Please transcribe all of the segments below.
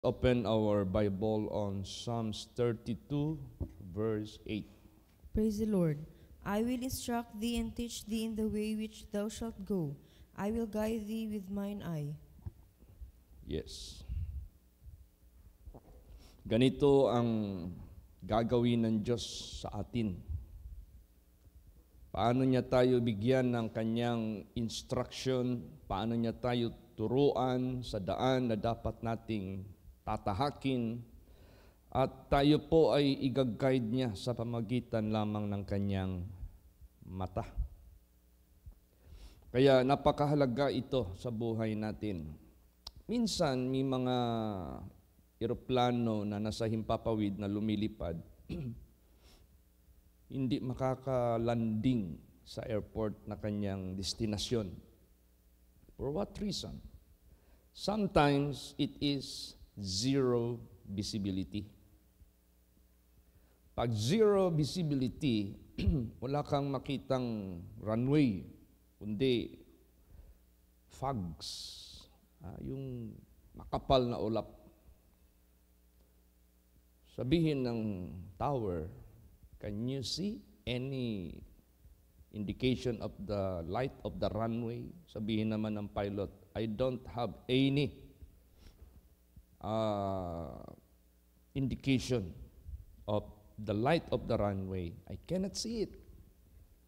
Open our Bible on Psalms 32, verse 8. Praise the Lord. I will instruct thee and teach thee in the way which thou shalt go. I will guide thee with mine eye. Yes. Ganito ang gagawin ng Diyos sa atin. Paano niya tayo bigyan ng kanyang instruction? Paano niya tayo turuan sa daan na dapat nating tatahakin? At tayo po ay i-guide niya sa pamagitan lamang ng kanyang mata. Kaya napakahalaga ito sa buhay natin. Minsan may mga eroplano na nasa himpapawid na lumilipad, hindi makakalanding sa airport na kanyang destinasyon. For what reason? Sometimes it is zero visibility. Pag zero visibility, wala kang makitang runway, kundi fogs, yung makapal na ulap. Sabihin ng tower, can you see any indication of the light of the runway? Sabihin naman ng pilot, I don't have any indication of the light of the runway. I cannot see it.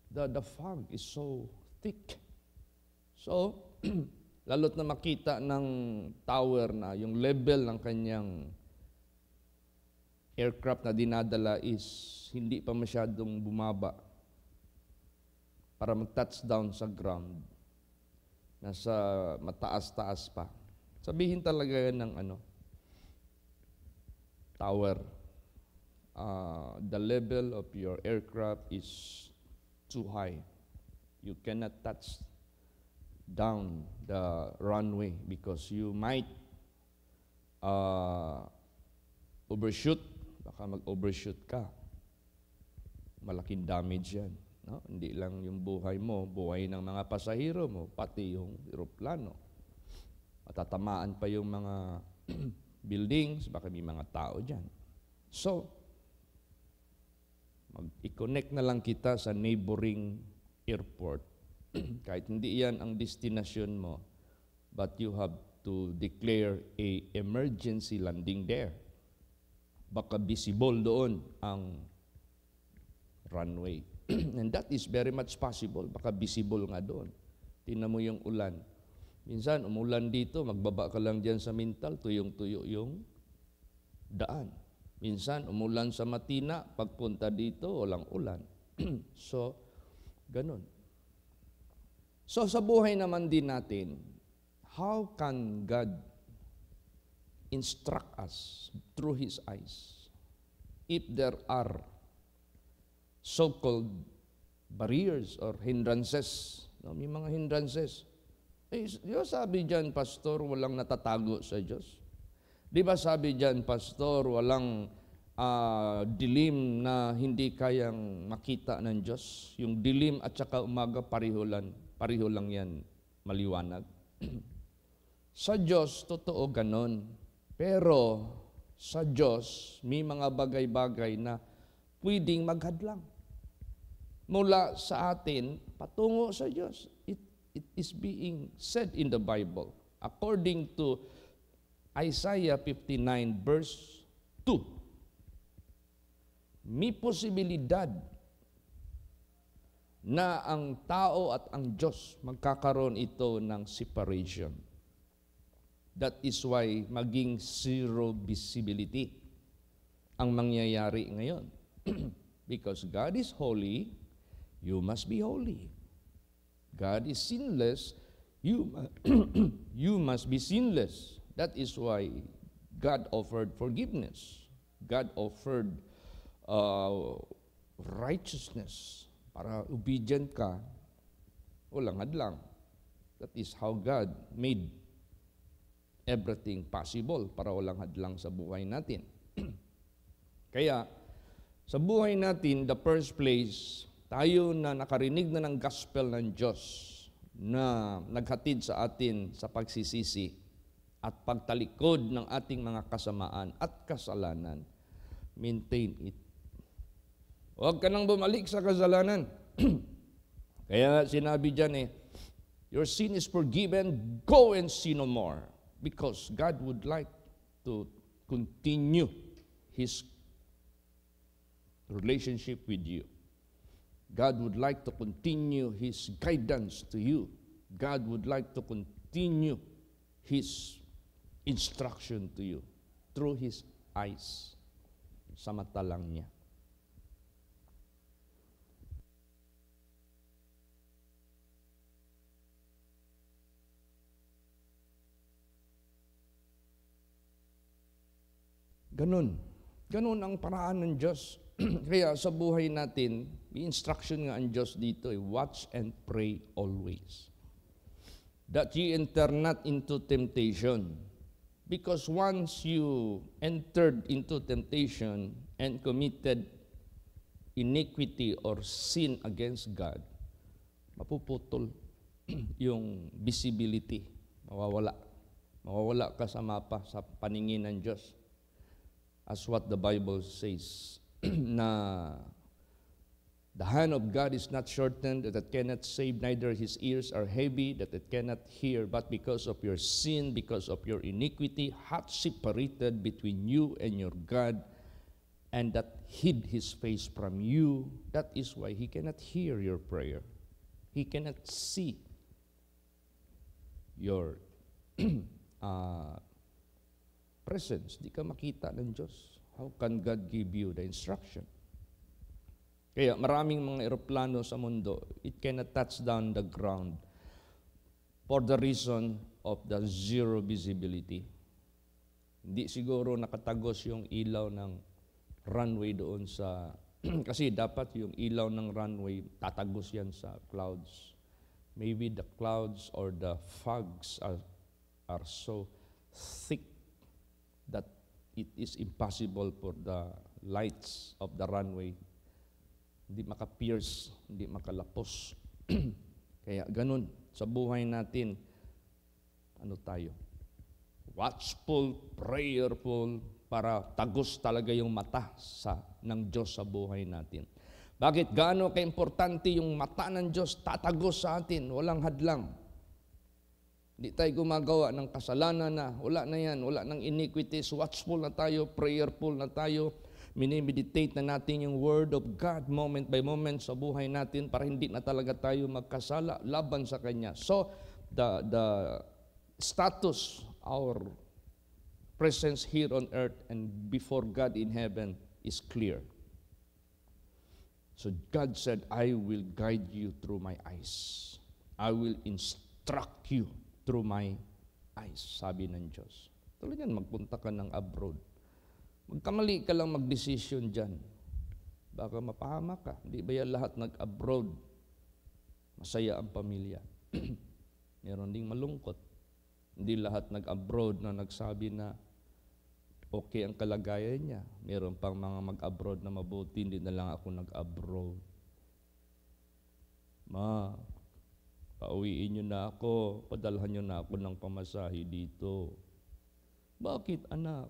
The fog is so thick. So, lalo't na makita ng tower na yung level ng kanyang aircraft na dinadala is hindi pa masyadong bumaba para mag-touchdown sa ground. Nasa mataas-taas pa. Sabihin talaga yan ng tower. The level of your aircraft is too high. You cannot touch down the runway because you might overshoot. Baka mag-overshoot ka. Malaking damage yan. No? Hindi lang yung buhay mo, buhay ng mga pasahero mo, pati yung eroplano. Matatamaan pa yung mga buildings, baka may mga tao dyan. So, i-connect na lang kita sa neighboring airport. Kahit hindi yan ang destination mo, but you have to declare a emergency landing there. Baka visible doon ang runway. And that is very much possible. Baka visible nga doon. Tingnan mo yung ulan. Minsan, umulan dito, magbaba ka lang dyan sa Mintal, tuyong-tuyo yung daan. Minsan, umulan sa Matina, pagpunta dito, walang ulan. So, ganun. So, sa buhay naman din natin, how can God instruct us through His eyes if there are so-called barriers or hindrances? No, may mga hindrances. Diyos sabi dyan, Pastor, walang natatago sa Diyos. Di ba sabi dyan, Pastor, walang dilim na hindi kayang makita ng Diyos? Yung dilim at saka umaga, pareho lang yan, maliwanag. Sa Diyos, totoo ganon. Pero sa Diyos, may mga bagay-bagay na pwedeng maghadlang. Mula sa atin, patungo sa Diyos. It is being said in the Bible. According to Isaiah 59 verse 2, may posibilidad na ang tao at ang Diyos magkakaroon ito ng separation. That is why maging zero visibility ang mangyayari ngayon. Because God is holy, you must be holy. God is sinless, you must be sinless. That is why God offered forgiveness. God offered righteousness. Para obedient ka, walang hadlang. That is how God made everything possible para walang hadlang sa buhay natin. Kaya, sa buhay natin, the first place, tayo na nakarinig na ng gospel ng Diyos na naghatid sa atin sa pagsisisi, at pagtalikod ng ating mga kasamaan at kasalanan. Maintain it. Huwag ka nang bumalik sa kasalanan. Kaya sinabi dyan your sin is forgiven, go and sin no more. Because God would like to continue His relationship with you. God would like to continue His guidance to you. God would like to continue His instruction to you through His eyes. Sa mata lang niya. Ganun. Ganun ang paraan ng Diyos. Kaya sa buhay natin, may instruction nga ang Diyos dito, watch and pray always. That ye enter not into temptation. Because once you entered into temptation and committed iniquity or sin against God, mapuputol yung visibility. Mawawala. Mawawala ka sa mapa, sa paningin ng Diyos. As what the Bible says, na the hand of God is not shortened, that it cannot save, neither His ears are heavy, that it cannot hear, but because of your sin, because of your iniquity, hath separated between you and your God, and that hid His face from you. That is why He cannot hear your prayer. He cannot see your presence. Di ka makita ng Diyos. How can God give you the instruction? Kaya maraming mga eroplano sa mundo, it cannot touch down the ground for the reason of the zero visibility. Hindi siguro nakatagos yung ilaw ng runway doon sa, kasi dapat yung ilaw ng runway, tatagos yan sa clouds. Maybe the clouds or the fogs are so thick that it is impossible for the lights of the runway hindi maka-pierce, hindi makalapos. Kaya ganun, sa buhay natin, ano tayo? Watchful, prayerful, para tagos talaga yung mata ng Diyos sa buhay natin. Bakit? Gaano ka-importante yung mata ng Diyos tatagos sa atin, walang hadlang. Hindi tayo gumagawa ng kasalanan na, wala na yan, wala ng iniquities, watchful na tayo, prayerful na tayo, minimeditate na natin yung Word of God moment by moment sa buhay natin para hindi na talaga tayo magkasala laban sa Kanya. So, the status, our presence here on earth and before God in heaven is clear. So God said, I will guide you through my eyes. I will instruct you through my eyes, sabi ng Diyos. Tulad yan, magpunta ka ng abroad. Magkamali ka lang mag-decision dyan. Baka mapahama ka. Hindi ba yan lahat nag-abroad? Masaya ang pamilya. Meron ding malungkot. Hindi lahat nag-abroad na nagsabi na okay ang kalagayan niya. Meron pang mga mag-abroad na mabuti, hindi na lang ako nag-abroad. Ma, pauwiin niyo na ako, padalhan niyo na ako ng pamasahe dito. Bakit, anak?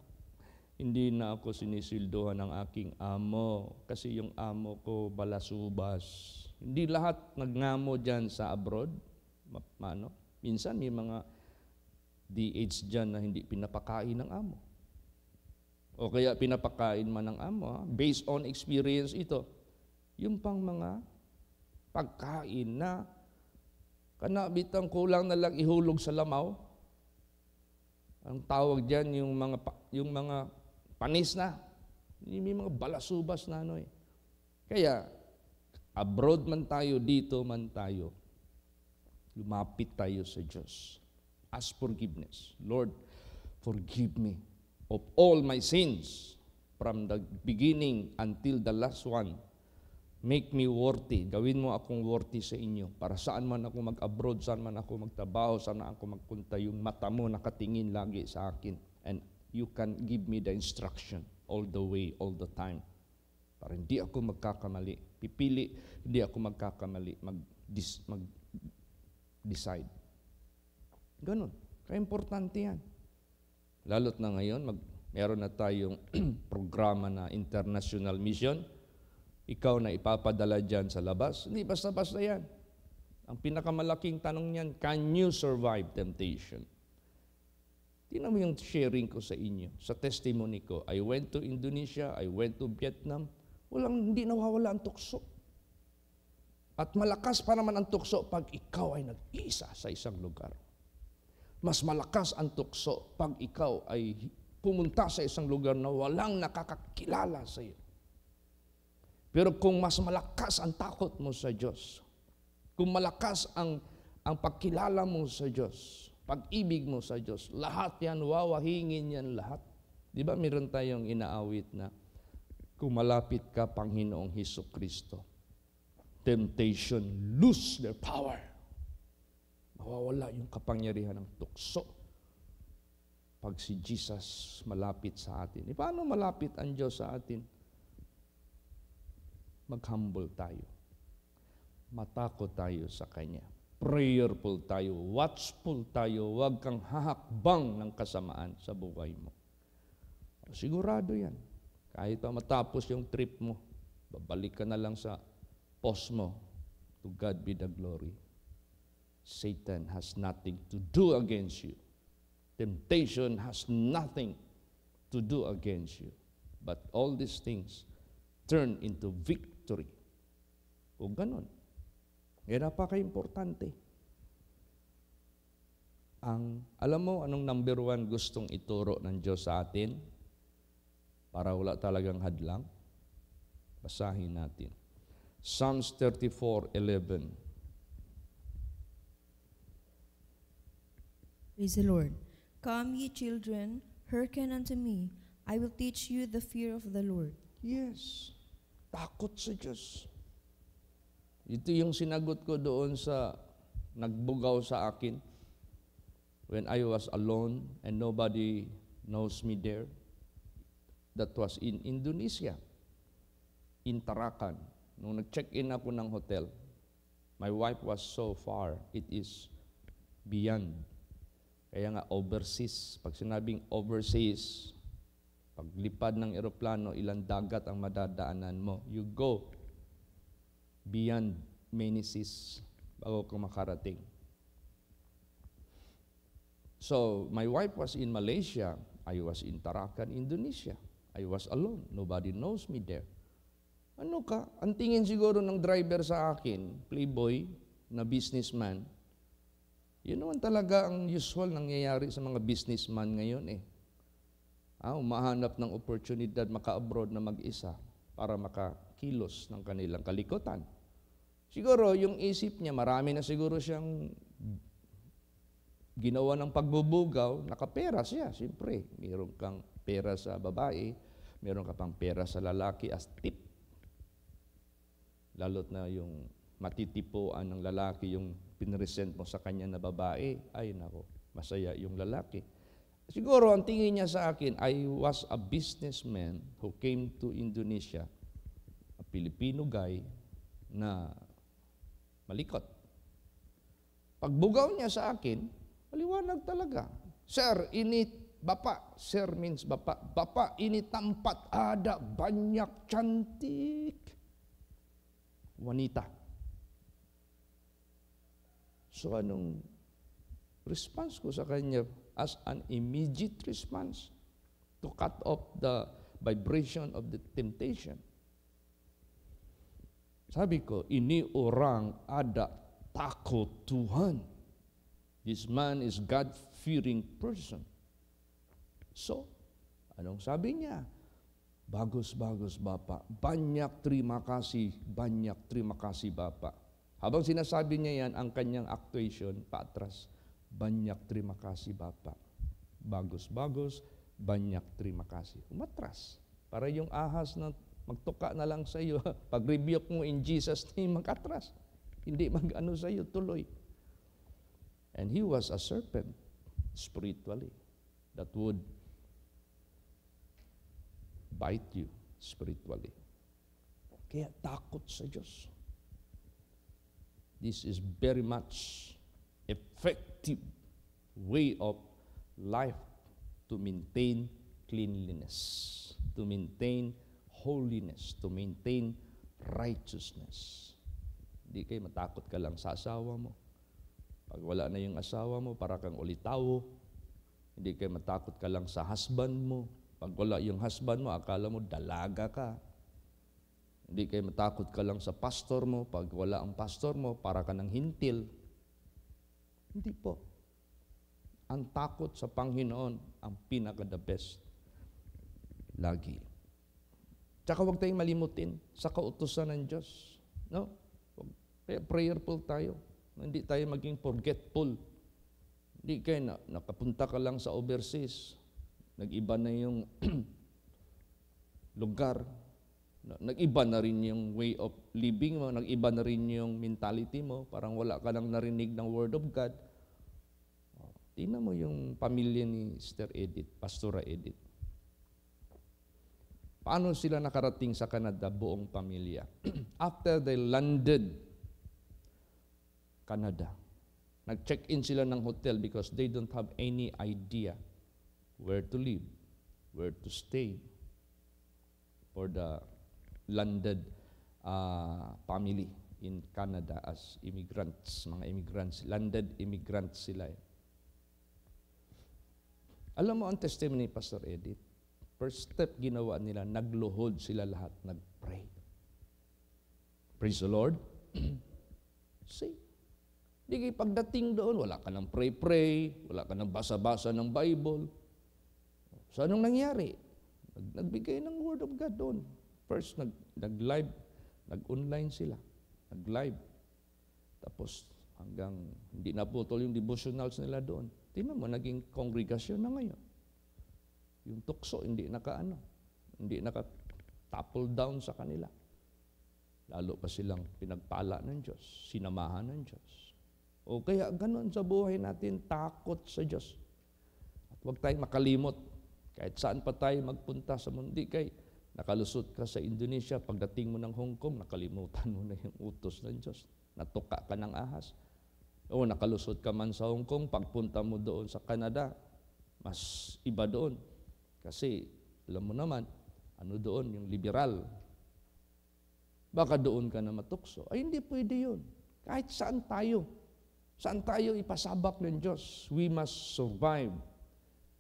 Hindi na ako sinisildohan ng aking amo kasi yung amo ko balasubas. Hindi lahat nagnamo dyan sa abroad. Minsan may mga DH dyan na hindi pinapakain ng amo. O kaya pinapakain man ng amo. Based on experience ito. Yung pang mga pagkain na kanabitang kulang na lang ihulog sa lamaw. Ang tawag dyan yung mga panis na. May mga balasubas na ano eh. Kaya, abroad man tayo, dito man tayo, lumapit tayo sa Diyos. Ask forgiveness. Lord, forgive me of all my sins from the beginning until the last one. Make me worthy. Gawin mo akong worthy sa inyo. Para saan man ako mag-abroad, saan man ako magtrabaho, saan man ako magpunta, yung mata mo nakatingin lagi sa akin. And you can give me the instruction all the way, all the time. Para hindi ako magkakamali. Pipili, hindi ako magkakamali. Mag-decide. Ganun. Kaya importante yan. Lalo't na ngayon, meron na tayong programa na international mission. Ikaw na ipapadala dyan sa labas. Hindi basta-basta yan. Ang pinakamalaking tanong niyan, can you survive temptation? Tingnan mo yung sharing ko sa inyo, sa testimony ko. I went to Indonesia, I went to Vietnam. Hindi nawawala ang tukso. At malakas pa naman ang tukso pag ikaw ay nag-isa sa isang lugar. Mas malakas ang tukso pag ikaw ay pumunta sa isang lugar na walang nakakakilala sa iyo. Pero kung mas malakas ang takot mo sa Diyos, kung malakas ang pagkilala mo sa Diyos, pag-ibig mo sa Diyos, lahat yan, wawahingin yan lahat. Di ba meron tayong inaawit na, kung malapit ka, Panginoong Hesukristo, temptation lose their power. Mawawala yung kapangyarihan ng tukso pag si Jesus malapit sa atin. E paano malapit ang Diyos sa atin? Mag-humble tayo. Matakot tayo sa Kanya. Prayerful tayo, watchful tayo, huwag kang hahakbang ng kasamaan sa buhay mo. Sigurado yan. Kahit matapos yung trip mo, babalik ka na lang sa post mo. To God be the glory. Satan has nothing to do against you. Temptation has nothing to do against you. But all these things turn into victory. Kung ganon. Yan napaka-importante. Alam mo, anong number 1 gustong ituro ng Diyos sa atin? Para wala talagang hadlang? Basahin natin. Psalms 34:11. Praise the Lord. Come, ye children, hearken unto me. I will teach you the fear of the Lord. Yes. Takot sa Diyos. Ito yung sinagot ko doon sa nagbugaw sa akin when I was alone and nobody knows me there. That was in Indonesia, in Tarakan. Nung nag-check-in ako ng hotel, my wife was so far, it is beyond. Kaya nga overseas, pag sinabing overseas, paglipad ng eroplano, ilang dagat ang madadaanan mo. You go beyond many seas bago ka makarating. So, my wife was in Malaysia. I was in Tarakan, Indonesia. I was alone. Nobody knows me there. Ano ka? Ang tingin siguro ng driver sa akin, playboy, na businessman, yun naman talaga ang usual nangyayari sa mga businessman ngayon eh. Umahanap ng oportunidad maka-abroad na mag-isa para makakilos ng kanilang kalikutan. Siguro yung isip niya, marami na siguro siyang ginawa ng pagbubugaw, nakapera siya, siyempre. Meron kang pera sa babae, meron ka pang pera sa lalaki as tip. Lalot na yung matitipuan ng lalaki, yung pinresent mo sa kanya na babae, ay nako, masaya yung lalaki. Siguro ang tingin niya sa akin, I was a businessman who came to Indonesia, a Filipino guy na malikot. Pagbugaw niya sa akin, maliwanag talaga. Sir, bapa. Sir means bapa. Bapa, tampat, ada, banyak, cantik. Wanita. So anong response ko sa kanya as an immediate response to cut off the vibration of the temptation? Sabi ko, ini orang ada takut Tuhan. This man is God-fearing person. So, anong sabi niya? Bagus-bagus Bapak. Banyak terima kasih Bapak. Habang sinasabi niya yan, ang kanyang actuation paatras. Banyak terima kasih Bapak. Bagus-bagus, banyak terima kasih. Umatras. Para yung ahas na magtuka na lang sa iyo, pag-rebuke mo in Jesus name, mag-atras. Hindi mag-ano sa iyo, tuloy. And he was a serpent spiritually that would bite you spiritually. Kaya takot sa Diyos. This is very much effective way of life to maintain cleanliness, to maintain holiness, to maintain righteousness. Hindi kayo matakot ka lang sa asawa mo. Pag wala na yung asawa mo, para kang ulitawo. Hindi kayo matakot ka lang sa husband mo. Pag wala yung husband mo, akala mo dalaga ka. Hindi kayo matakot ka lang sa pastor mo. Pag wala ang pastor mo, para ka ng hintil. Hindi po. Ang takot sa Panginoon, ang pinaka-the best. Lagi. Tsaka huwag tayong malimutin sa kautusan ng Diyos. No? Kaya prayerful tayo. Hindi tayo maging forgetful. Hindi kayo nakapunta ka lang sa overseas. Nag-iba na yung lugar. Nag-iba na rin yung way of living mo. Nag-iba na rin yung mentality mo. Parang wala ka nang narinig ng Word of God. Tingnan mo yung pamilya ni Sister Edith, Pastora Edith. Paano sila nakarating sa Canada, buong pamilya? After they landed Canada, nag-check-in sila ng hotel because they don't have any idea where to live, where to stay for the landed family in Canada as immigrants, mga immigrants, landed immigrants sila. Alam mo ang testimony ni Pastor Edith? First step ginawa nila, nagluhod sila lahat, nagpray. Praise the Lord. See? Di kayo pagdating doon, wala ka nang pray-pray, wala ka nang basa-basa ng Bible. So anong nangyari? Nagbigay ng Word of God doon. First, nag-live, nag-online sila. Nag-live. Tapos hanggang hindi naputol yung devotionals nila doon. Tingnan mo, naging kongregasyon na ngayon. Yung tukso, hindi naka-topple down sa kanila. Lalo pa silang pinagpala ng Diyos, sinamahan ng Diyos. O kaya ganun sa buhay natin, takot sa Diyos. At huwag tayong makalimot. Kahit saan pa tayo magpunta sa mundo, nakalusot ka sa Indonesia, pagdating mo ng Hong Kong, nakalimutan mo na yung utos ng Diyos. Natuka ka ng ahas. O nakalusot ka man sa Hong Kong, pagpunta mo doon sa Canada, mas iba doon. Kasi, alam mo naman, ano doon, yung liberal. Baka doon ka na matukso. Ay, hindi pwede yun. Kahit saan tayo ipasabak ng Diyos, we must survive.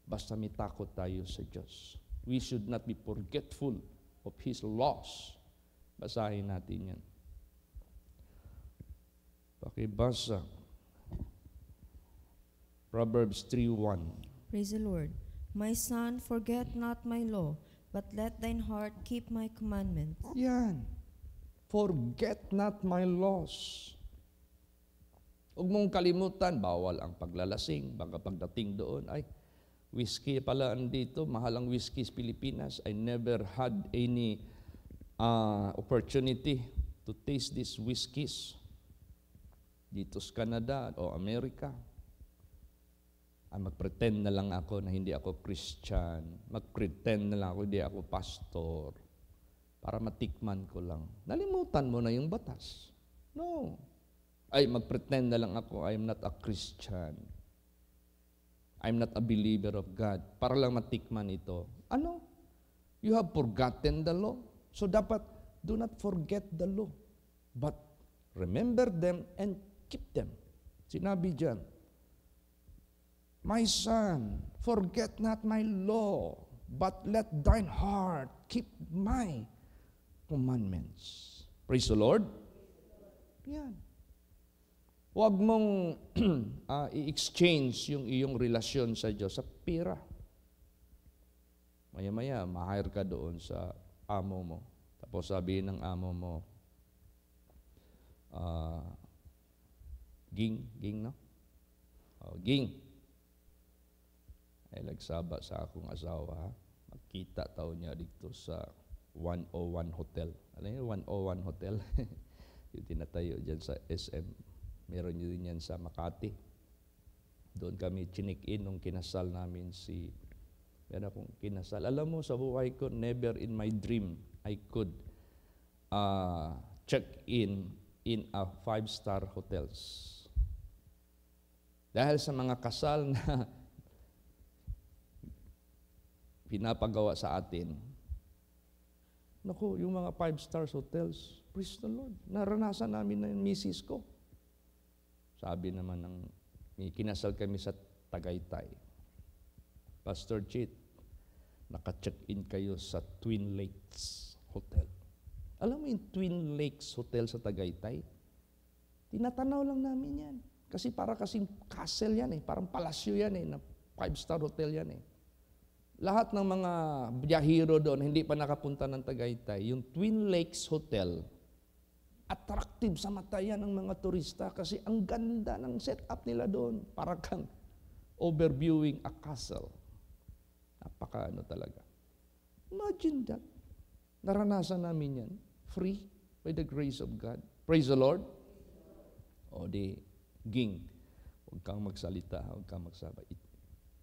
Basta may takot tayo sa Diyos. We should not be forgetful of His laws. Basahin natin yan. Pakibasa. Proverbs 3:1. Praise the Lord. My son, forget not my law, but let thine heart keep my commandments. Yan. Forget not my laws. Huwag mong kalimutan, bawal ang paglalasing. Baka pagdating doon, ay, whiskey pala andito, mahal ang whiskey sa Pilipinas. I never had any opportunity to taste these whiskeys dito sa Canada o Amerika. Mag-pretend na lang ako na hindi ako Christian. Mag-pretend na lang ako hindi ako pastor. Para matikman ko lang. Nalimutan mo na yung batas. No. Ay, mag-pretend na lang ako, I'm not a Christian. I'm not a believer of God. Para lang matikman ito. Ano? You have forgotten the law. So dapat, do not forget the law. But remember them and keep them. Sinabi dyan, my son, forget not my law, but let thine heart keep my commandments. Praise the Lord. Yan. Huwag mong i-exchange yung iyong relasyon sa Diyos sa pera. Maya-maya, ma-hire ka doon sa amo mo. Tapos sabihin ng amo mo, ging, no? Ging. Ay nagsaba sa akong asawa, magkita taon niya dito sa 101 Hotel. Alam niyo, 101 Hotel? Yung tinatayo dyan sa SM. Meron din yan sa Makati. Doon kami chinik-in nung kinasal namin meron akong kinasal. Alam mo, sa buhay ko, never in my dream I could check in a 5-star hotels. Dahil sa mga kasal na pinapagawa sa atin. Naku, yung mga 5-star hotels, praise the Lord, naranasan namin na yung misis ko. Sabi naman may kinasal kami sa Tagaytay. Pastor Chit, naka-check-in kayo sa Twin Lakes Hotel. Alam mo yung Twin Lakes Hotel sa Tagaytay? Tinatanaw lang namin yan. Kasi para kasing castle yan parang palasyo yan na 5-star hotel yan Lahat ng mga biyahero doon, hindi pa nakapunta ng Tagaytay, yung Twin Lakes Hotel, attractive sa mata yan ng mga turista kasi ang ganda ng setup nila doon. Para kang overviewing a castle. Napaka talaga. Imagine that. Naranasan namin yan. Free by the grace of God. Praise the Lord. O di, ging, huwag kang magsalita, huwag kang magsabay.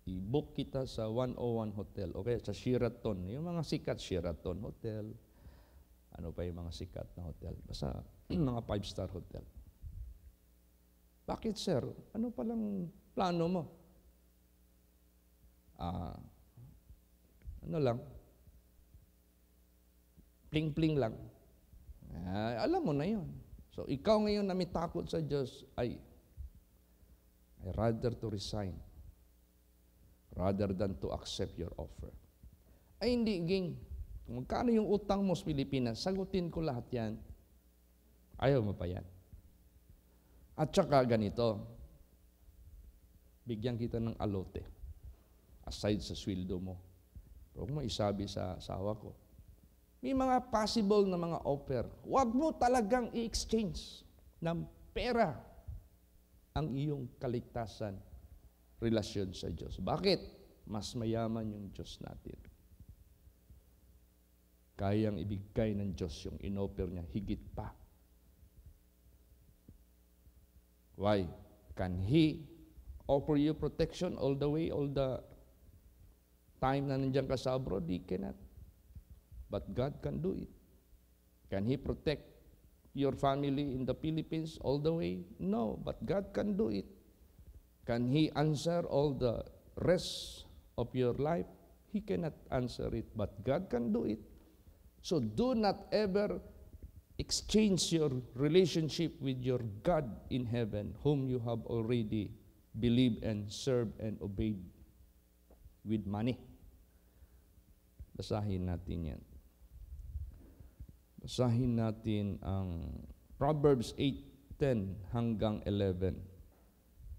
I-book kita sa 101 Hotel o kaya sa Sheraton. Yung mga sikat Sheraton Hotel. Ano pa yung mga sikat na hotel? Basta mga 5-star hotel. Bakit, sir? Ano palang plano mo? Ano lang? Pling-pling lang. Alam mo na yun. So, ikaw ngayon na may takot sa Diyos, I rather to resign rather than to accept your offer. Ay hindi, ging. Kung magkano yung utang mo sa Pilipinas, sagutin ko lahat yan. Ayaw mo pa yan. At saka ganito, bigyan kita ng alote, aside sa sweldo mo. Pero huwag mo isabi sa asawa ko. May mga possible na mga offer. Huwag mo talagang i-exchange ng pera ang iyong kaligtasan, relasyon sa Diyos. Bakit? Mas mayaman yung Diyos natin. Kayang ibigay ng Diyos yung in-offer niya, higit pa. Why? Can He offer you protection all the way, all the time na nandiyan ka sa abroad? He cannot. But God can do it. Can He protect your family in the Philippines all the way? No, but God can do it. Can He answer all the rest of your life? He cannot answer it, but God can do it. So do not ever exchange your relationship with your God in heaven, whom you have already believed and served and obeyed with money. Basahin natin yan. Basahin natin ang Proverbs 8:10 hanggang 11.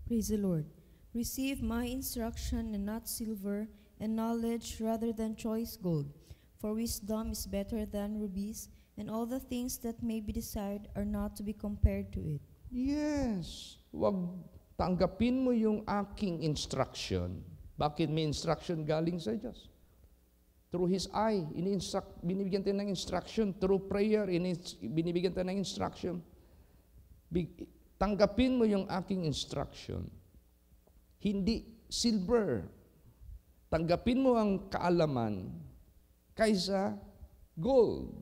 Praise the Lord. Receive my instruction and not silver, and knowledge rather than choice gold. For wisdom is better than rubies, and all the things that may be desired are not to be compared to it. Yes. Wag tanggapin mo yung aking instruction. Bakit may instruction galing sa Diyos? Through His eye, binibigyan tayo ng instruction. Through prayer, binibigyan tayo ng instruction. Tanggapin mo yung aking instruction. Hindi silver. Tanggapin mo ang kaalaman kaysa gold.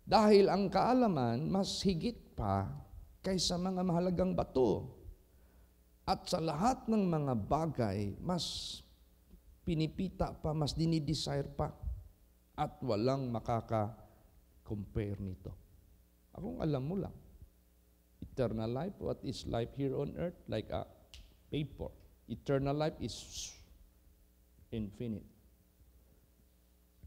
Dahil ang kaalaman mas higit pa kaysa mga mahalagang bato. At sa lahat ng mga bagay, mas pinipita pa, mas dinidesire pa. At walang makaka-compare nito. Akong alam mo lang. Eternal life, what is life here on earth? Like a paper. Eternal life is infinite.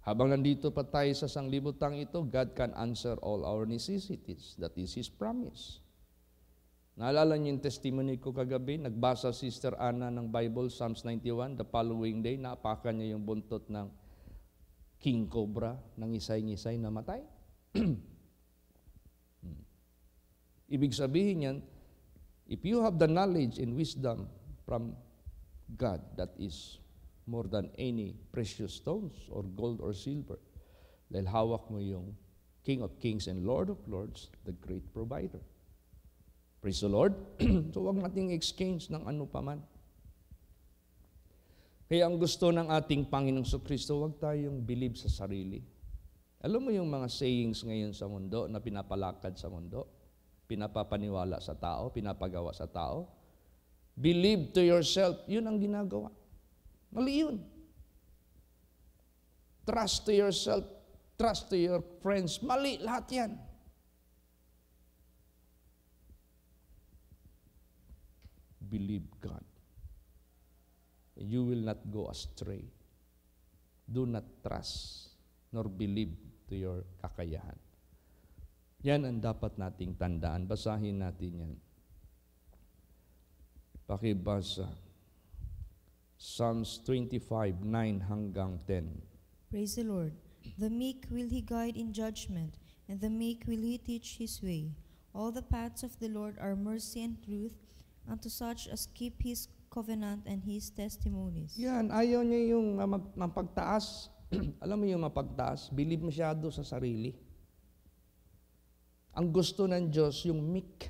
Habang nandito pa tayo sa sanglibutang ito, God can answer all our necessities. That is His promise. Naalala niyo yung testimony ko kagabi? Nagbasa Sister Anna ng Bible, Psalms 91. The following day, naapakan niya yung buntot ng king cobra, ng isay-ngisay na matay. Ibig sabihin yan, if you have the knowledge and wisdom from God, that is more than any precious stones or gold or silver, dahil hawak mo yung King of Kings and Lord of Lords, the great provider. Praise the Lord. So huwag nating exchange ng ano paman. Kaya ang gusto ng ating Panginoong Kristo, huwag tayong believe sa sarili. Alam mo yung mga sayings ngayon sa mundo na pinapalakad sa mundo? Pinapapaniwala sa tao, pinapagawa sa tao. Believe to yourself, yun ang ginagawa. Mali yun. trust to yourself, trust to your friends. Mali lahat yan. Believe God. You will not go astray. Do not trust nor believe to your kakayahan. Yan ang dapat nating tandaan. Basahin natin yan. Pakibasa. Psalms 25:9 hanggang 10. Praise the Lord. The meek will he guide in judgment, and the meek will he teach his way. All the paths of the Lord are mercy and truth unto such as keep his covenant and his testimonies. Yan, ayaw niya yung mapagtaas. Alam mo yung mapagtaas, believe masyado sa sarili. Ang gusto ng Diyos, yung meek.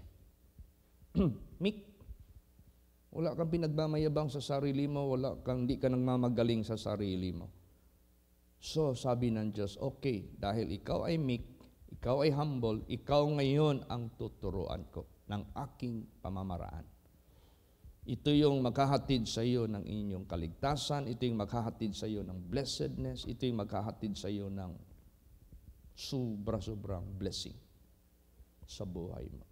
Meek. Wala kang pinagmamayabang sa sarili mo, hindi ka nagmamagaling sa sarili mo. So, sabi ng Diyos, okay, dahil ikaw ay meek, ikaw ay humble, ikaw ngayon ang tuturuan ko ng aking pamamaraan. Ito yung maghahatid sa iyo ng inyong kaligtasan, ito yung maghahatid sa iyo ng blessedness, ito yung maghahatid sa iyo ng sobra-sobrang blessing sa buhay mo.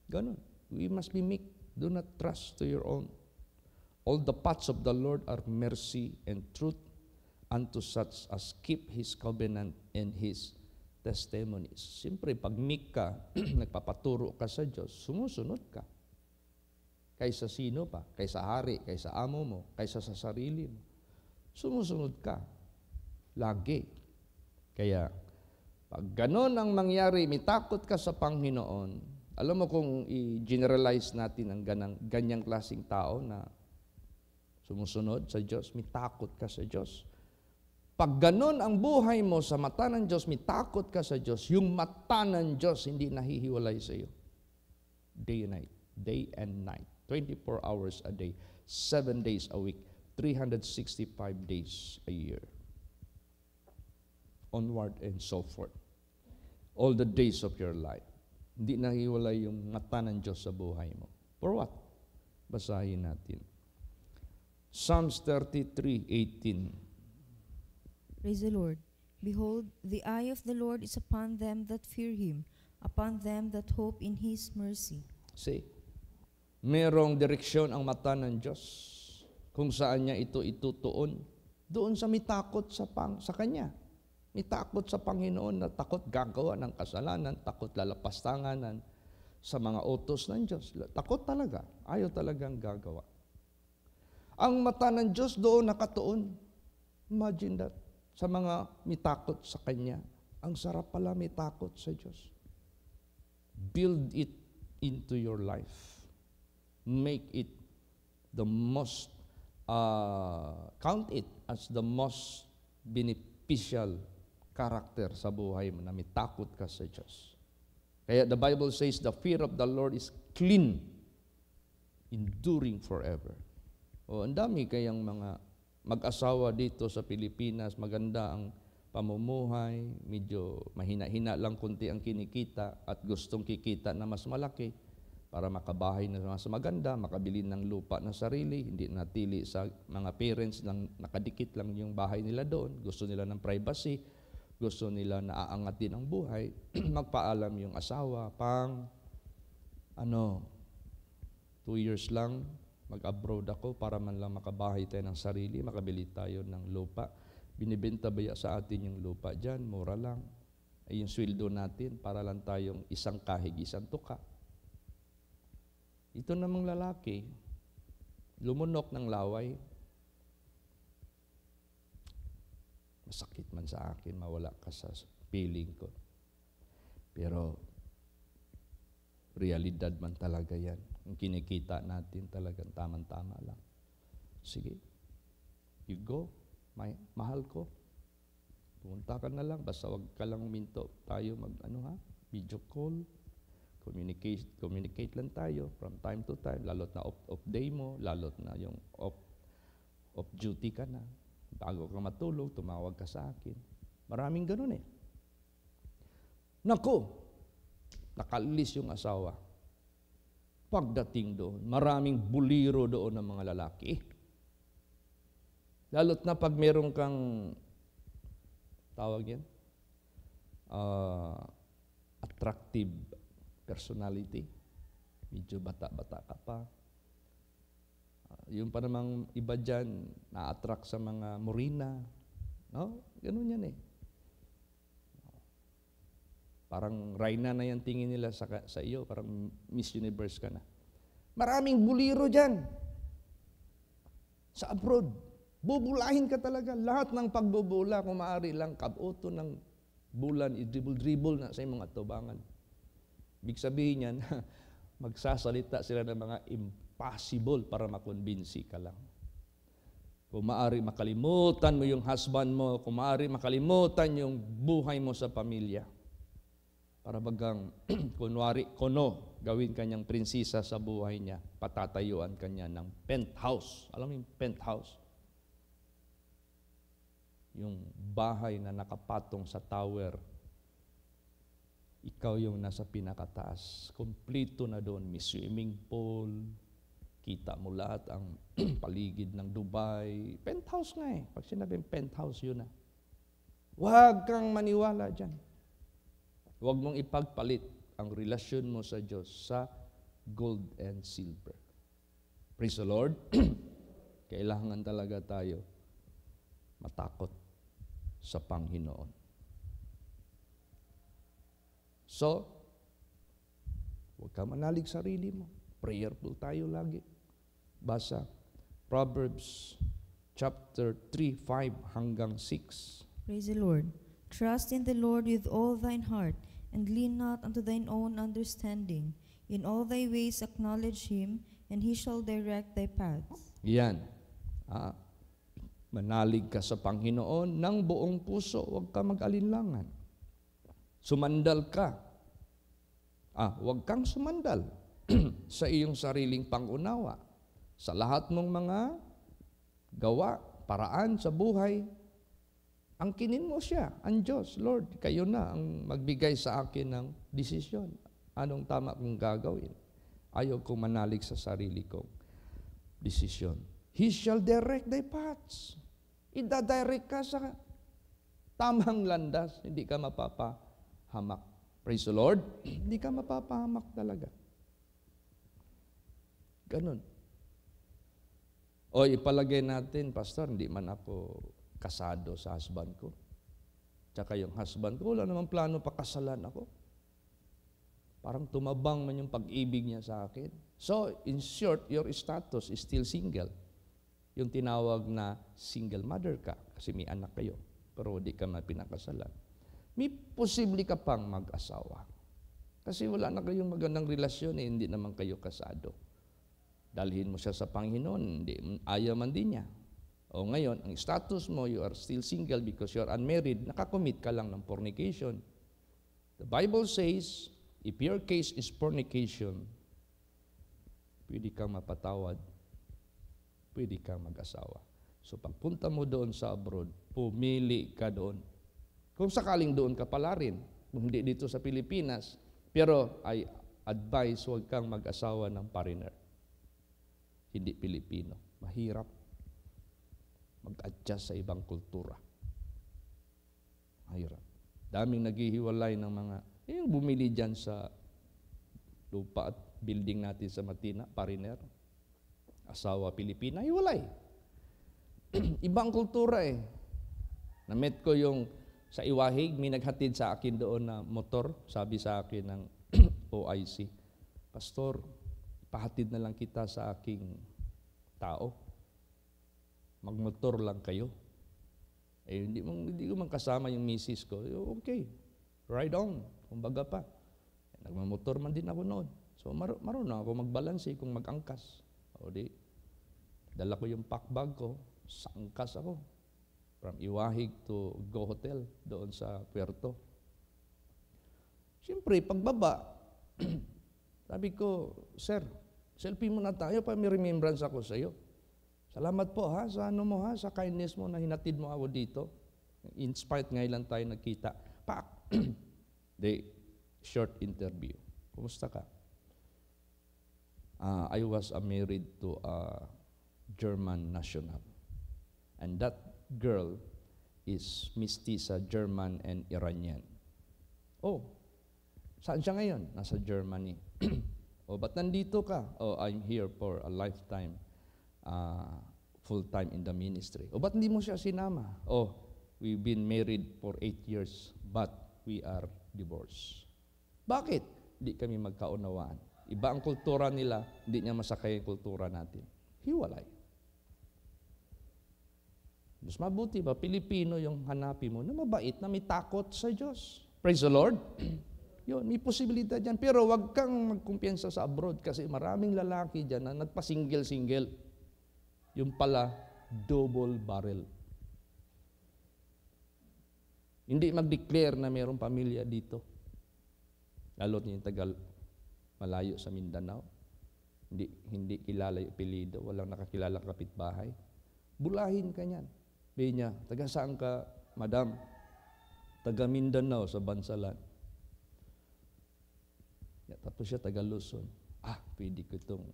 Ganon. We must be meek. Do not trust to your own. All the paths of the Lord are mercy and truth unto such as keep His covenant and His testimonies. Siyempre, pag meek ka, nagpapaturo ka sa Diyos, sumusunod ka. Kaysa sino pa? Kaysa hari, kaysa amo mo, kaysa sa sarili mo. Sumusunod ka. Lagi. Kaya, pag ganon ang mangyari, may takot ka sa Panginoon, alam mo kung i-generalize natin ang ganyang klaseng tao na sumusunod sa Diyos, may takot ka sa Diyos. Pag ganon ang buhay mo sa mata ng Diyos, may takot ka sa Diyos, yung mata ng Diyos hindi nahihiwalay sa iyo. Day and night. 24 hours a day, 7 days a week, 365 days a year. Onward and so forth. All the days of your life. Hindi nahiwalay yung mata ng Diyos sa buhay mo. For what? Basahin natin. Psalms 33:18. Praise the Lord. Behold, the eye of the Lord is upon them that fear Him, upon them that hope in His mercy. See, merong direksyon ang mata ng Diyos kung saan niya ito itutuon. Doon sa may takot sa Kanya. May takot sa Panginoon na takot gagawa ng kasalanan, takot lalapastanganan sa mga utos ng Diyos. Takot talaga. Ayaw talagang gagawa. Ang mata ng Diyos doon nakatuon. Imagine that. Sa mga may takot sa Kanya. Ang sarap pala may takot sa Diyos. Build it into your life. Make it the most, count it as the most beneficial character sa buhay mo na may takot ka sa Diyos. Kaya the Bible says, the fear of the Lord is clean, enduring forever. O, ang dami kayang mga mag-asawa dito sa Pilipinas, maganda ang pamumuhay, medyo mahina-hina lang kunti ang kinikita at gustong kikita na mas malaki para makabahay na mas maganda, makabili ng lupa na sarili, hindi natili sa mga parents lang, nakadikit lang yung bahay nila doon, gusto nila ng privacy, gusto nila na aangat din ang buhay, magpaalam yung asawa, 2 years lang, mag-abroad ako para man lang makabahay tayo ng sarili, makabili tayo ng lupa. Binibenta ba sa atin yung lupa dyan? Mura lang. Ay yung sweldo natin para lang tayong isang kahig, isang tuka. Ito namang lalaki, lumunok ng laway. Masakit man sa akin, mawala ka sa feeling ko. Pero, realidad man talaga yan. Ang kinikita natin talagang tamang-tama lang. Sige, you go. Mahal ko. Pumunta ka na lang, basta wag ka lang minto. Tayo video call. Communicate lang tayo from time to time, lalot na off day mo, lalot na yung off duty ka na. Bago ka matulog, tumawag ka sa akin. Maraming ganun eh. Naku, nakalis yung asawa. Pagdating doon, maraming buliro doon ng mga lalaki. Lalo't na pag meron kang tawag yan? Attractive personality. Medyo bata-bata ka pa. Yung pa namang iba dyan, na-attract sa mga morina. No? Ganun yan eh. Parang Reyna na yan tingin nila sa iyo. Parang Miss Universe ka na. Maraming buliro dyan. Sa abroad. Bubulahin ka talaga. Lahat ng pagbubula, kung maaari lang, kabuto ng bulan, i-dribble-dribble na sa mga tubangan. Ibig sabihin yan, magsasalita sila ng mga impossible para makonbinsi ka lang. Kung maaari makalimutan mo yung husband mo, kung maaari makalimutan yung buhay mo sa pamilya. Para bagang, kunwari, gawin kanyang prinsesa sa buhay niya, patatayuan kanya ng penthouse. Alam mo yung penthouse? Yung bahay na nakapatong sa tower, ikaw yung nasa pinakataas. Kompleto na doon. May swimming pool. Kita mo lahat ang paligid ng Dubai. Penthouse nga eh. Pag sinabing penthouse, yun na. Huwag kang maniwala dyan. Huwag mong ipagpalit ang relasyon mo sa Diyos sa gold and silver. Praise the Lord. Kailangan talaga tayo matakot sa Panginoon. So, huwag ka manalig sarili mo. Prayerful tayo lagi. Basa, Proverbs chapter 3, 5 hanggang 6. Praise the Lord. Trust in the Lord with all thine heart, and lean not unto thine own understanding. In all thy ways acknowledge Him, and He shall direct thy paths. Yan. Manalig ka sa Panginoon ng buong puso. Huwag ka mag-alinlangan. Sumandal ka. Huwag kang sumandal sa iyong sariling pangunawa. Sa lahat mong mga gawa, paraan sa buhay, angkinin mo siya, ang Diyos. Lord, kayo na ang magbigay sa akin ng desisyon. Anong tama kong gagawin? Ayaw kong manalig sa sarili kong desisyon. He shall direct thy paths. Ida-direct ka sa tamang landas. Hindi ka mapapahamak. Praise the Lord. Hindi ka mapapahamak talaga. Ganun. O ipalagay natin, Pastor, hindi man ako kasado sa husband ko. Tsaka yung husband ko, wala namang plano pakasalan ako. Parang tumabang man yung pag-ibig niya sa akin. So, in short, your status is still single. Yung tinawag na single mother ka, kasi may anak kayo, pero hindi ka na pinakasalan. May posible ka pang mag-asawa. Kasi wala na kayong magandang relasyon, hindi naman kayo kasado. Dalhin mo siya sa Panginoon, ayaw man din niya. O ngayon, ang status mo, you are still single because you are unmarried, nakakommit ka lang ng fornication. The Bible says, if your case is fornication, pwede kang mapatawad, pwede kang mag-asawa. So pagpunta mo doon sa abroad, pumili ka doon. Kung sakaling doon ka pala rin, hindi dito sa Pilipinas, pero I advise huwag kang mag-asawa ng foreigner. Hindi Pilipino. Mahirap mag-adjust sa ibang kultura. Mahirap. Daming naghihiwalay ng mga, yung bumili dyan sa lupa at building natin sa Matina, foreigner, asawa Pilipina, hiwalay. Ibang kultura eh. Na-met ko yung sa Iwahig, may naghatid sa akin doon na motor, sabi sa akin ng OIC, Pastor, pahatid na lang kita sa aking tao. Magmotor lang kayo. Eh, hindi ko man kasama yung misis ko. Okay, ride on. Kumbaga pa. Nagmamotor man din ako noon. So, marunong ako magbalanse kung mag-angkas. O di, dala ko yung pack bag ko, sangkas ako. From Iwahig to Go Hotel, doon sa Puerto. Siyempre, pagbaba, sabi ko, Sir, selfie muna tayo para may remembrance ako sa iyo. Salamat po ha, sa ano mo ha, sa kindness mo na hinatid mo ako dito. In spite ngayon lang tayo nagkita. Pak! The short interview. Kumusta ka? I was married to a German national. And that girl is mestiza, German and Iranian. Oh, saan siya ngayon? Nasa Germany. Oh, ba't nandito ka? Oh, I'm here for a lifetime, full-time in the ministry. Oh, ba't hindi mo siya sinama? Oh, we've been married for 8 years, but we are divorced. Bakit? Hindi kami magkaunawaan. Iba ang kultura nila, hindi niya masakay ang kultura natin. Hiwalay. Mas mabuti ba, Pilipino yung hanapin mo na mabait, na may takot sa Diyos. Praise the Lord. Yun, may posibilidad dyan. Pero wag kang magkumpiyansa sa abroad kasi maraming lalaki dyan na nagpa-single-single. Yung pala, double barrel. Hindi mag-declare na mayroong pamilya dito. Lalo yung tagal malayo sa Mindanao. Hindi kilala yung apelyido, walang nakakilala kapitbahay. Bulahin ka niyan. Sabi niya, taga saan ka, madam? Taga Mindanao sa Bansalan. Tapos siya taga Luzon. Pwede ko itong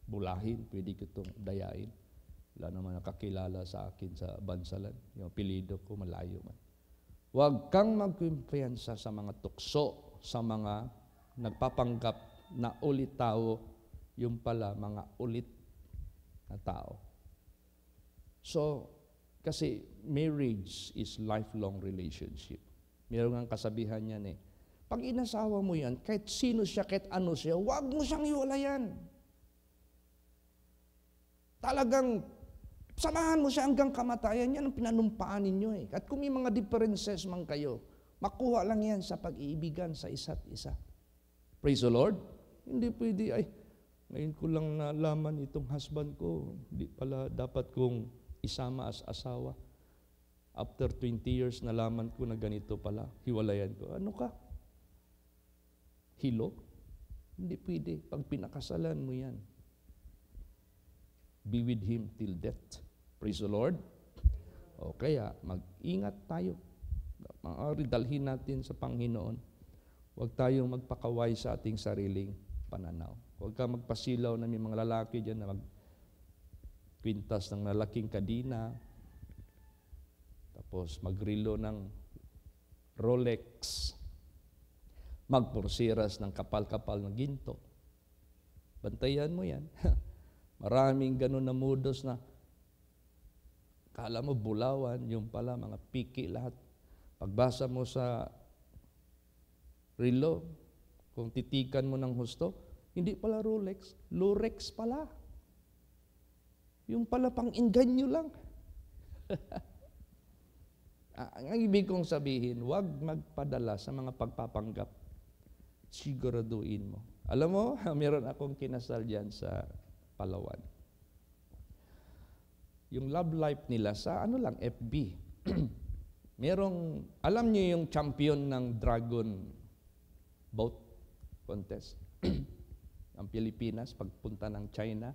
bulahin, pwede ko itong dayain. Wala naman nakakilala sa akin sa Bansalan. Yung apelyido ko, malayo man. Huwag kang magkumpiyansa sa mga tukso, sa mga nagpapanggap na ulit tao, yung pala mga ulit na tao. So, kasi marriage is lifelong relationship. Meron nga kasabihan yan eh. Pag inasawa mo yan, kahit sino siya, kahit ano siya, huwag mo siyang iwalayan. Talagang samahan mo siya hanggang kamatayan. Yan ang pinanumpaan ninyo eh. At kung may mga differences man kayo, makuha lang yan sa pag-iibigan sa isa't isa. Praise the Lord. Hindi pwede, ngayon ko lang nalaman itong husband ko. Hindi pala dapat kong isama as asawa. After 20 years, nalaman ko na ganito pala. Hiwalayan ko. Ano ka? Hilo? Hindi pwede. Pag pinakasalan mo yan, be with him till death. Praise the Lord. O kaya, mag-ingat tayo. Maaari dalhin natin sa Panginoon. Huwag tayong magpakaway sa ating sariling pananaw. Huwag ka magpasilaw na may mga lalaki dyan na kwintas ng lalaking kadina, tapos magrilo ng Rolex, magpursiras ng kapal-kapal ng ginto. Bantayan mo yan. Maraming ganun na modus na kala mo bulawan, yung pala mga piki lahat. Pagbasa mo sa relo, kung titikan mo ng husto, hindi pala Rolex, Lurex pala. Yung pala pang-inganyo lang. Ang ibig kong sabihin, huwag magpadala sa mga pagpapanggap. Siguraduhin mo. Alam mo, meron akong kinasal dyan sa Palawan. Yung love life nila sa FB. Alam niyo yung champion ng Dragon Boat Contest? Ang Pilipinas, pagpunta ng China,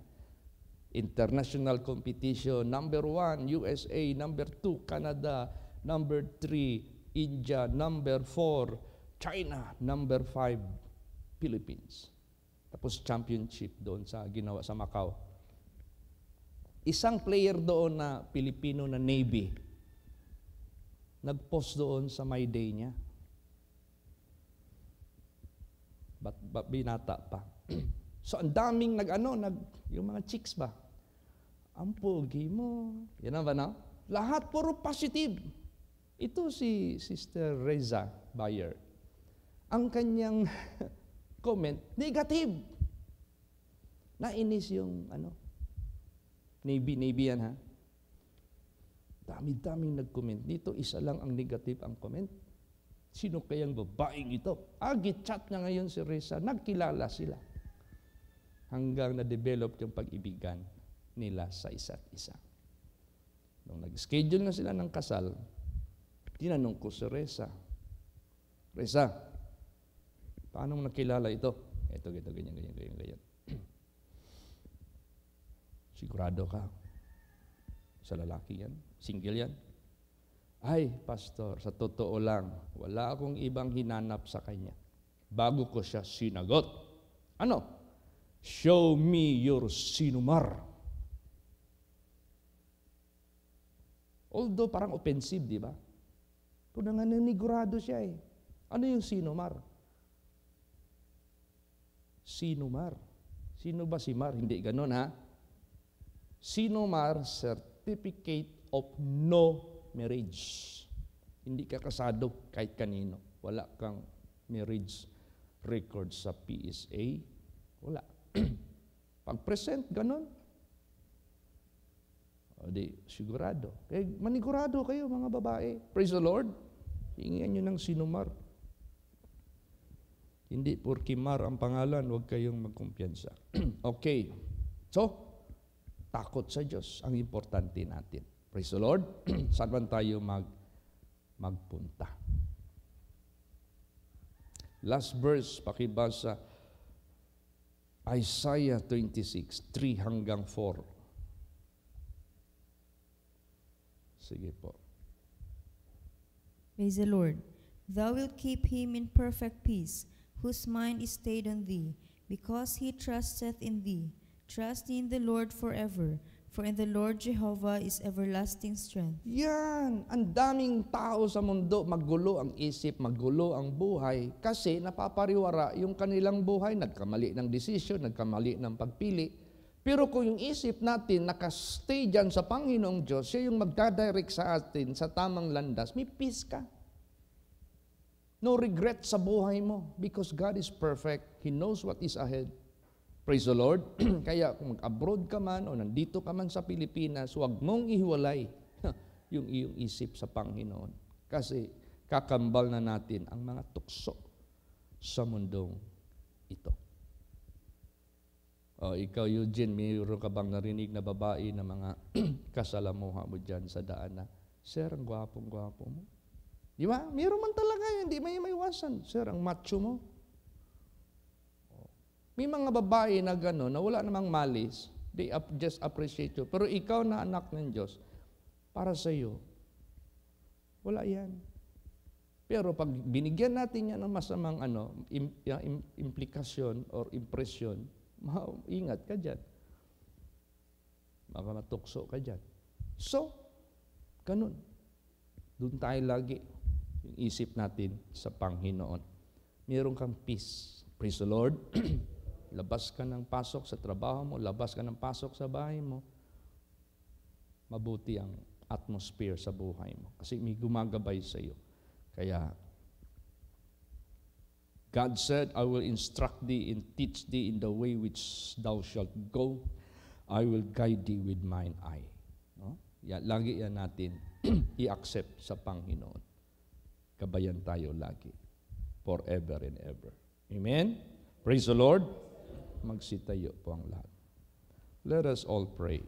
international competition, number 1, USA, number 2, Canada, number 3, India, number 4, China, number 5, Philippines. Tapos championship doon sa ginawa sa Macau. Isang player doon na Pilipino na Navy, nag-post doon sa My Day niya. Binata pa. So, ang daming yung mga chicks ba? Ang pogi mo. Yan ba na? Lahat puro positive. Ito si Sister Reza Bayer. Ang kanyang comment, negative. Nainis yung Navy yan ha. Dami-daming nag-comment. Dito, isa lang ang negative ang comment. Sino kayang babaeng ito? Git-chat niya ngayon si Reza. Nagkilala sila. Hanggang na-develop yung pag-ibigan nila sa isa't isa. Nung nag-schedule na sila ng kasal, tinanong ko si Reza, paano mo nakilala ito? Ito, ganyan. Sigurado ka? Sa lalaki yan? Single yan? Ay, pastor, sa totoo lang, wala akong ibang hinanap sa kanya. Bago ko siya sinagot. Ano? Show me your sinumar. Although parang offensive, di ba? Ito na nga nanigurado siya eh. Ano yung sinumar? Sinumar. Sino ba si Mar? Hindi ganun ha. Sinumar, Certificate of No Marriage. Hindi ka kasado kahit kanino. Wala kang marriage record sa PSA. Wala. Pag-present, ganun. O di, sigurado. Kaya manigurado kayo mga babae. Praise the Lord. Hingian nyo ng sinumar. Hindi porki Mar ang pangalan, huwag kayong magkumpiyansa. Okay. So, takot sa Diyos ang importante natin. Praise the Lord. Saan man tayo magpunta? Last verse, pakibasa Isaiah 26, 3 hanggang 4. Sige po. Praise the Lord. Thou wilt keep him in perfect peace, whose mind is stayed on thee, because he trusteth in thee. Trust in the Lord forever, for in the Lord Jehovah is everlasting strength. Yan! Ang daming tao sa mundo, magulo ang isip, magulo ang buhay, kasi napapariwara yung kanilang buhay, nagkamali ng desisyon, nagkamali ng pagpili. Pero kung yung isip natin nakastay dyan sa Panginoong Diyos, siya yung magdadirect sa atin sa tamang landas, may peace ka. No regret sa buhay mo because God is perfect. He knows what is ahead. Praise the Lord. Kaya kung mag-abroad ka man o nandito ka man sa Pilipinas, huwag mong ihiwalay yung iyong isip sa Panginoon. Kasi kakambal na natin ang mga tukso sa mundong ito. O, ikaw, Eugene, mayroon ka bang narinig na babae na mga kasalamuha mo dyan sa daan na, Sir, ang gwapong-gwapo mo. Di ba? Mayroon man talaga yun, hindi may maiwasan. Sir, ang macho mo. May mga babae na gano'n, na wala namang malis, they just appreciate you. Pero ikaw na anak ng Diyos, para sa iyo, wala yan. Pero pag binigyan natin yan ng masamang implikasyon or impression, ingat ka dyan. Baka matukso ka dyan. So, ganun. Doon tayo lagi yung isip natin sa Panginoon. Meron kang peace. Praise the Lord. Labas ka ng pasok sa trabaho mo, labas ka ng pasok sa bahay mo, mabuti ang atmosphere sa buhay mo. Kasi may gumagabay sa iyo. Kaya, God said, I will instruct thee and teach thee in the way which thou shalt go. I will guide thee with mine eye. No? Lagi yan natin i-accept sa Panginoon. Gabayan tayo lagi. Forever and ever. Amen? Praise the Lord. Magsitayo po ang lahat. Let us all pray.